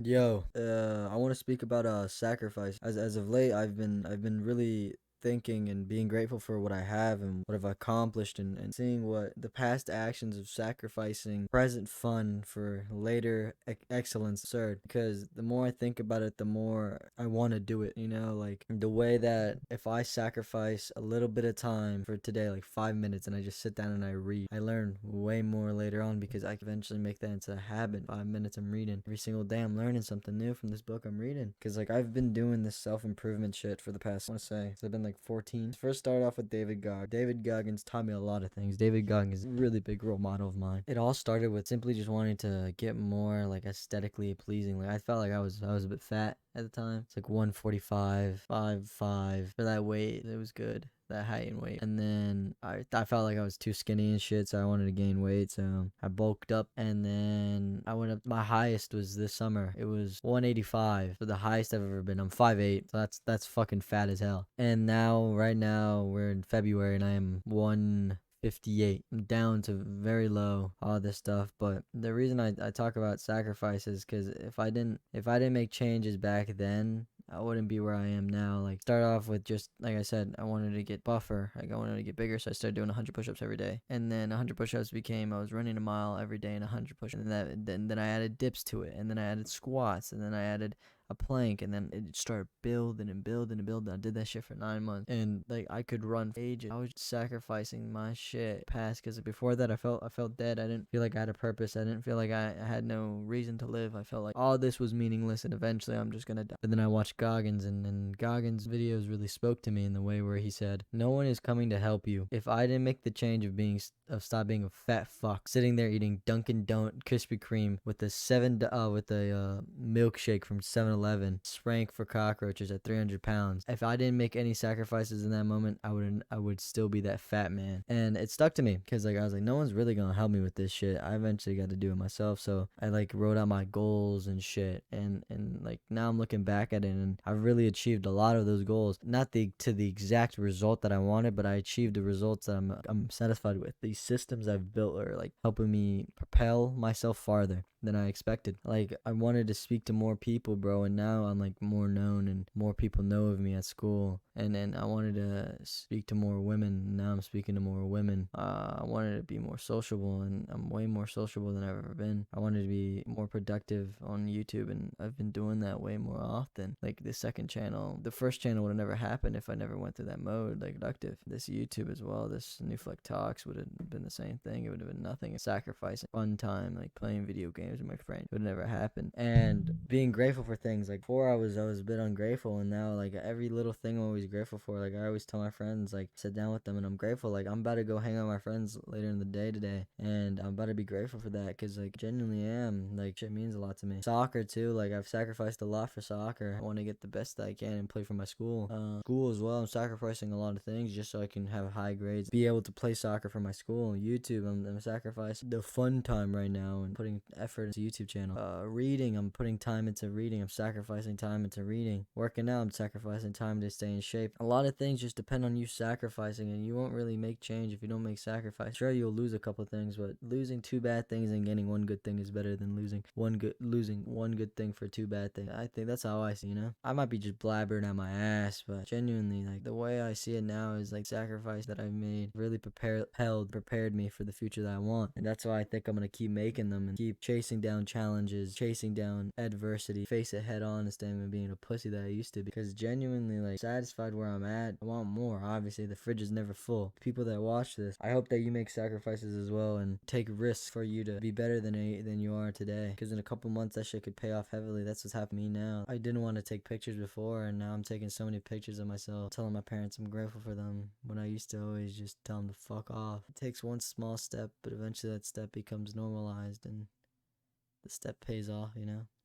Yo, I want to speak about sacrifice. As of late, I've been really thinking and being grateful for what I have and what I've accomplished, and seeing what the past actions of sacrificing present fun for later excellence absurd. Because the more I think about it, the more I want to do it. Like the way that if I sacrifice a little bit of time for today, like 5 minutes, and I just sit down and I read, I learn way more later on because I can eventually make that into a habit. 5 minutes I'm reading every single day. I'm learning something new from this book I'm reading. Because like I've been doing this self-improvement shit for the past, I want to say, since I've been like 14. First started off with David Goggins. David Goggins taught me a lot of things. David Goggins is a really big role model of mine. It all started with simply just wanting to get more like aesthetically pleasing. Like I felt like I was a bit fat at the time. It's like 145, 5'5". For that weight, it was good. That height and weight. And then I felt like I was too skinny and shit, so I wanted to gain weight. So I bulked up, and then I went up. My highest was this summer. It was 185. So the highest I've ever been. I'm 5'8". So that's fucking fat as hell. And now, right now, we're in February, and I am 158. I'm down to very low, all this stuff. But the reason I talk about sacrifice is because if I didn't make changes back then, I wouldn't be where I am now. Like, start off with just, like I said, I wanted to get buffer. Like, I wanted to get bigger, so I started doing 100 push-ups every day. And then 100 push-ups became, I was running a mile every day and 100 push-ups. And then I added dips to it. And then I added squats. And then I added a plank, and then it started building and building and building. I did that shit for 9 months, and like I could run for ages. I was sacrificing my shit past, because before that I felt dead. I didn't feel like I had a purpose. I didn't feel like I had no reason to live. I felt like all this was meaningless, and eventually I'm just gonna die. But then I watched Goggins, and Goggins' videos really spoke to me in the way where he said, "No one is coming to help you. If I didn't make the change of stop being a fat fuck sitting there eating Dunkin' Donut Krispy Kreme with a milkshake from 7-Eleven, spraying for cockroaches at 300 pounds. If I didn't make any sacrifices in that moment, I would still be that fat man." And it stuck to me because like I was like, no one's really gonna help me with this shit. I eventually got to do it myself. So I like wrote out my goals and shit, and like now I'm looking back at it, and I've really achieved a lot of those goals. Not to the exact result that I wanted, but I achieved the results that I'm satisfied with. These systems I've built are like helping me propel myself farther than I expected. Like I wanted to speak to more people, bro, and now I'm like more known and more people know of me at school. And then I wanted to speak to more women. And now I'm speaking to more women. I wanted to be more sociable, and I'm way more sociable than I've ever been. I wanted to be more productive on YouTube, and I've been doing that way more often. Like the second channel, the first channel would have never happened if I never went through that mode, like productive. This YouTube as well, this New Fleck Talks would have been the same thing. It would have been nothing. Sacrificing fun time, like playing video games with my friend, it would never happen. And being grateful for things. Like before, I was a bit ungrateful, and now like every little thing I'm always grateful for. Like I always tell my friends, like sit down with them, and I'm grateful. Like I'm about to go hang out with my friends later in the day today, and I'm about to be grateful for that because like genuinely am. Like shit means a lot to me. Soccer too. Like I've sacrificed a lot for soccer. I want to get the best that I can and play for my school. School as well. I'm sacrificing a lot of things just so I can have high grades, be able to play soccer for my school. YouTube, I'm sacrificing the fun time right now and putting effort into YouTube channel. Reading, I'm putting time into reading. I'm sacrificing time into reading. Working out, I'm sacrificing time to stay in shape. A lot of things just depend on you sacrificing, and you won't really make change if you don't make sacrifice. Sure, you'll lose a couple things, but losing two bad things and getting one good thing is better than losing one good thing for two bad things. I think that's how I see, I might be just blabbering at my ass, but genuinely, like the way I see it now is like sacrifice that I've made really prepared me for the future that I want. And that's why I think I'm gonna keep making them and keep chasing down challenges, chasing down adversity, face it head on instead of being a pussy that I used to be. Because genuinely, like satisfied where I'm at, I want more. Obviously, the fridge is never full. People that watch this, I hope that you make sacrifices as well and take risks for you to be better than you are today. Because in a couple months, that shit could pay off heavily. That's what's happened to me now. I didn't want to take pictures before, and now I'm taking so many pictures of myself, telling my parents I'm grateful for them, when I used to always just tell them to fuck off. It takes one small step, but eventually that step becomes normalized, and the step pays off.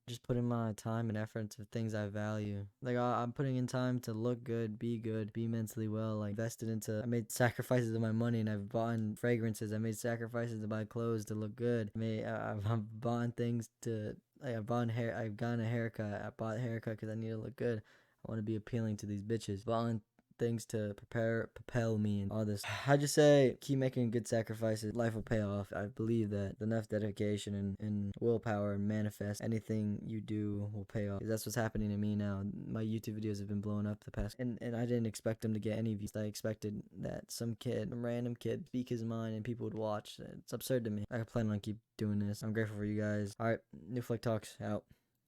Just putting my time and effort into things I value. Like I'm putting in time to look good, be mentally well. Like I made sacrifices of my money, and I've bought fragrances. I made sacrifices to buy clothes to look good. I've bought things to like I've bought I've gotten a haircut. I bought a haircut because I need to look good. I want to be appealing to these bitches. Buying things to propel me and all this. I just say keep making good sacrifices. Life will pay off. I believe that enough dedication and willpower and manifest, anything you do will pay off. That's what's happening to me now. My YouTube videos have been blowing up the past, and I didn't expect them to get any views. I expected that some random kid, speak his mind and people would watch. It's absurd to me. I plan on keep doing this. I'm grateful for you guys. All right, New Flick Talks out.